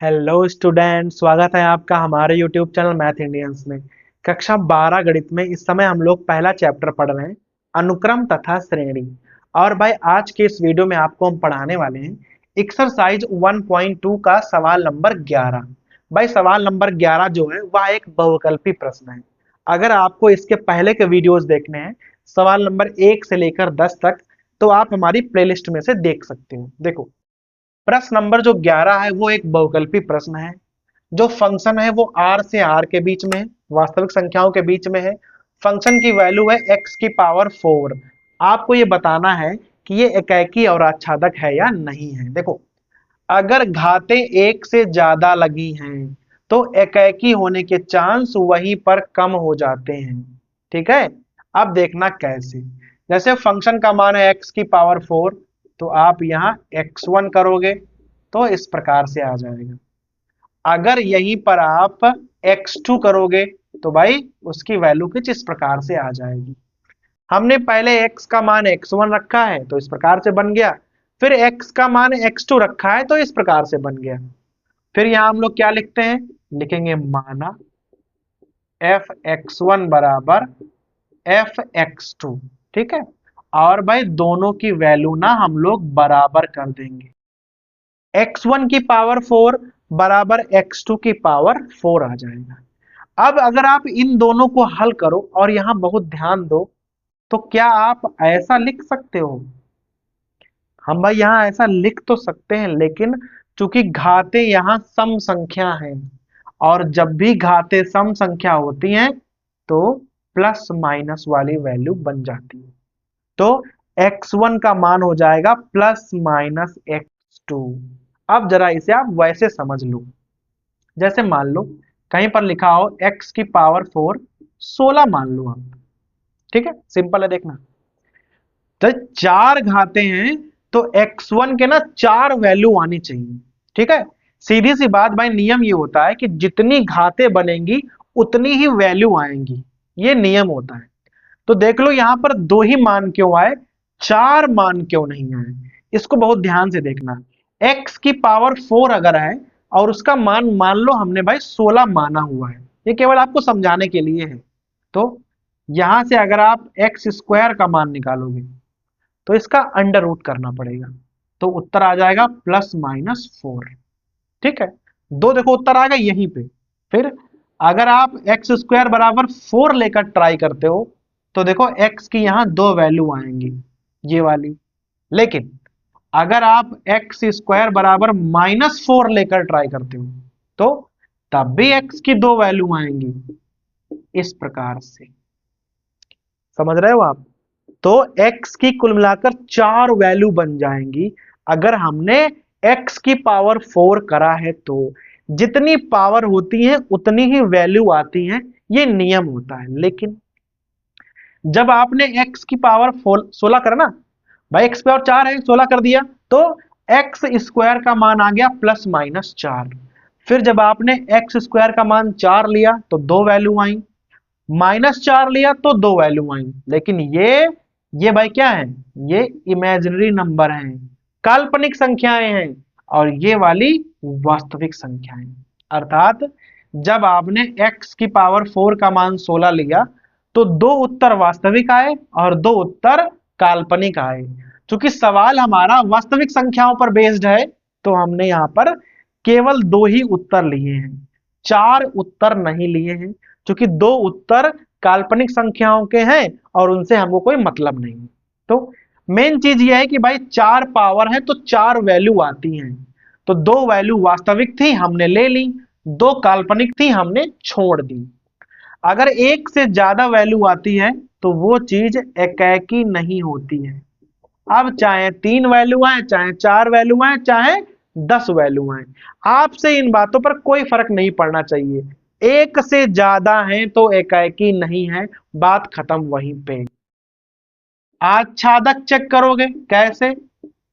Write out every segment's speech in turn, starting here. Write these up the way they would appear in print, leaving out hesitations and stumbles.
Hello student, स्वागत है आपका हमारे यूट्यूब चैनल मैथ इंडियंस में। कक्षा 12 गणित में इस समय हम लोग पहला चैप्टर पढ़ रहे हैं, अनुक्रम तथा श्रेणी। और भाई आज के इस वीडियो में आपको हम पढ़ाने वाले हैं एक्सरसाइज 1.2 का सवाल नंबर 11। भाई सवाल नंबर 11 जो है वह एक बहुविकल्पी प्रश्न है। अगर आपको इसके पहले के वीडियोज देखने हैं सवाल नंबर 1 से लेकर 10 तक, तो आप हमारी प्लेलिस्ट में से देख सकते हो। देखो, प्रश्न नंबर जो 11 है वो एक बहुविकल्पी प्रश्न है। जो फंक्शन है वो r से r के बीच में है, वास्तविक संख्याओं के बीच में है। फंक्शन की वैल्यू है x की पावर 4। आपको ये बताना है कि ये एकेकी और आच्छादक है या नहीं है। देखो, अगर घातें एक से ज्यादा लगी हैं तो एकेकी होने के चांस वहीं पर कम हो जाते हैं। ठीक है, अब देखना कैसे। जैसे फंक्शन का मान है x की पावर 4, तो आप यहाँ x1 करोगे तो इस प्रकार से आ जाएगा। अगर यहीं पर आप x2 करोगे तो भाई उसकी वैल्यू कुछ इस प्रकार से आ जाएगी। हमने पहले x का मान x1 रखा है तो इस प्रकार से बन गया, फिर x का मान x2 रखा है तो इस प्रकार से बन गया। फिर यहां हम लोग क्या लिखते हैं, लिखेंगे माना f(x1) बराबर f(x2). ठीक है, और भाई दोनों की वैल्यू ना हम लोग बराबर कर देंगे। x1 की पावर 4 बराबर x2 की पावर 4 आ जाएगा। अब अगर आप इन दोनों को हल करो और यहां बहुत ध्यान दो, तो क्या आप ऐसा लिख सकते हो? हम भाई यहाँ ऐसा लिख तो सकते हैं, लेकिन चूंकि घातें यहाँ सम संख्या हैं और जब भी घातें सम संख्या होती हैं तो प्लस माइनस वाली वैल्यू बन जाती है। तो x1 का मान हो जाएगा प्लस माइनस x2। अब जरा इसे आप वैसे समझ लो, जैसे मान लो कहीं पर लिखा हो x की पावर 4 16 मान लो आप। ठीक है, सिंपल है देखना। तो चार घातें हैं तो x1 के ना 4 वैल्यू आनी चाहिए। ठीक है, सीधी सी बात भाई, नियम ये होता है कि जितनी घातें बनेंगी उतनी ही वैल्यू आएंगी, ये नियम होता है। तो देख लो यहां पर दो ही मान क्यों आए, 4 मान क्यों नहीं आए, इसको बहुत ध्यान से देखना। x की पावर 4 अगर है और उसका मान मान लो हमने भाई 16 माना हुआ है, ये केवल आपको समझाने के लिए है। तो यहां से अगर आप एक्स स्क्वायर का मान निकालोगे तो इसका अंडर रूट करना पड़ेगा, तो उत्तर आ जाएगा +-4। ठीक है, दो देखो उत्तर आ गया यहीं पे। फिर अगर आप एक्स स्क्वायर बराबर 4 लेकर ट्राई करते हो तो देखो x की यहां दो वैल्यू आएंगी, ये वाली। लेकिन अगर आप एक्स स्क्वायर बराबर -4 लेकर ट्राई करते हो तो तब भी x की दो वैल्यू आएंगी, इस प्रकार से। समझ रहे हो आप? तो x की कुल मिलाकर 4 वैल्यू बन जाएंगी। अगर हमने x की पावर 4 करा है तो जितनी पावर होती है उतनी ही वैल्यू आती है, ये नियम होता है। लेकिन जब आपने x की पावर 16 करा ना भाई, x पावर 4 है 16 कर दिया तो एक्स स्क्वायर का मान आ गया +-4। फिर जब आपने एक्स स्क्वायर का मान 4 लिया तो दो वैल्यू आई, -4 लिया तो दो वैल्यू आई। लेकिन ये भाई क्या है, ये इमेजिनरी नंबर हैं, काल्पनिक संख्याएं हैं, और ये वाली वास्तविक संख्याएं। अर्थात जब आपने x की पावर 4 का मान 16 लिया तो दो उत्तर वास्तविक आए और दो उत्तर काल्पनिक आए। क्योंकि सवाल हमारा वास्तविक संख्याओं पर बेस्ड है तो हमने यहाँ पर केवल दो ही उत्तर लिए हैं, 4 उत्तर नहीं लिए हैं, क्योंकि दो उत्तर काल्पनिक संख्याओं के हैं और उनसे हमको कोई मतलब नहीं है। तो मेन चीज यह है कि भाई 4 पावर है तो 4 वैल्यू आती हैं। तो दो वैल्यू वास्तविक थी हमने ले ली, दो काल्पनिक थी हमने छोड़ दी। अगर एक से ज्यादा वैल्यू आती है तो वो चीज एकेकी नहीं होती है। अब चाहे 3 वैल्यू आए, चाहे 4 वैल्यू आए, चाहे 10 वैल्यू आए, आपसे इन बातों पर कोई फर्क नहीं पड़ना चाहिए। एक से ज्यादा है तो एकाएकी नहीं है, बात खत्म वहीं पे। आच्छादक चेक करोगे कैसे?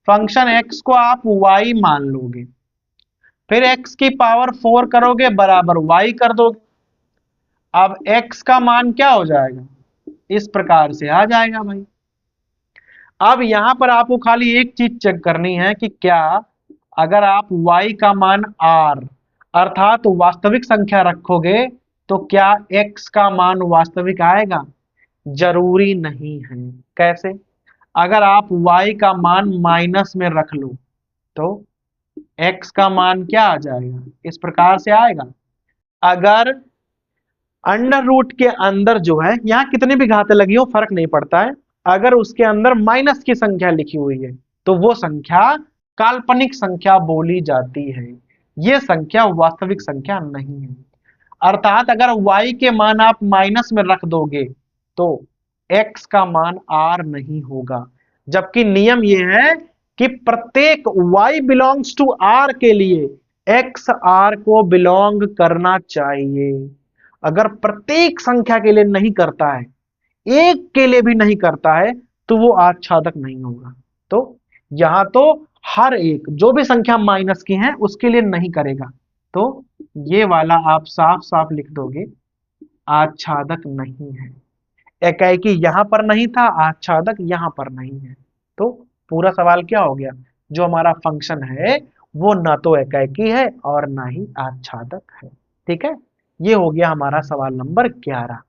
फंक्शन x को आप y मान लोगे, फिर x की पावर 4 करोगे बराबर y कर दोगे। अब x का मान क्या हो जाएगा, इस प्रकार से आ जाएगा भाई। अब यहां पर आपको खाली एक चीज चेक करनी है कि क्या अगर आप y का मान r अर्थात वास्तविक संख्या रखोगे तो क्या x का मान वास्तविक आएगा? जरूरी नहीं है। कैसे? अगर आप y का मान माइनस में रख लो तो x का मान क्या आ जाएगा? इस प्रकार से आएगा। अगर अंडर रूट के अंदर जो है, यहां कितनी भी घातें लगी हो फर्क नहीं पड़ता है, अगर उसके अंदर माइनस की संख्या लिखी हुई है तो वो संख्या काल्पनिक संख्या बोली जाती है, ये संख्या वास्तविक संख्या नहीं है। अर्थात अगर y के मान आप माइनस में रख दोगे तो x का मान r नहीं होगा, जबकि नियम यह है कि प्रत्येक y बिलोंग्स टू r के लिए x r को बिलोंग करना चाहिए। अगर प्रत्येक संख्या के लिए नहीं करता है, एक के लिए भी नहीं करता है, तो वो आच्छादक नहीं होगा। तो यहां तो हर एक जो भी संख्या माइनस की है उसके लिए नहीं करेगा, तो ये वाला आप साफ साफ लिख दोगे, आच्छादक नहीं है। एकाएकी यहां पर नहीं था, आच्छादक यहां पर नहीं है, तो पूरा सवाल क्या हो गया? जो हमारा फंक्शन है वो ना तो एकाएकी है और ना ही आच्छादक है। ठीक है, ये हो गया हमारा सवाल नंबर 11।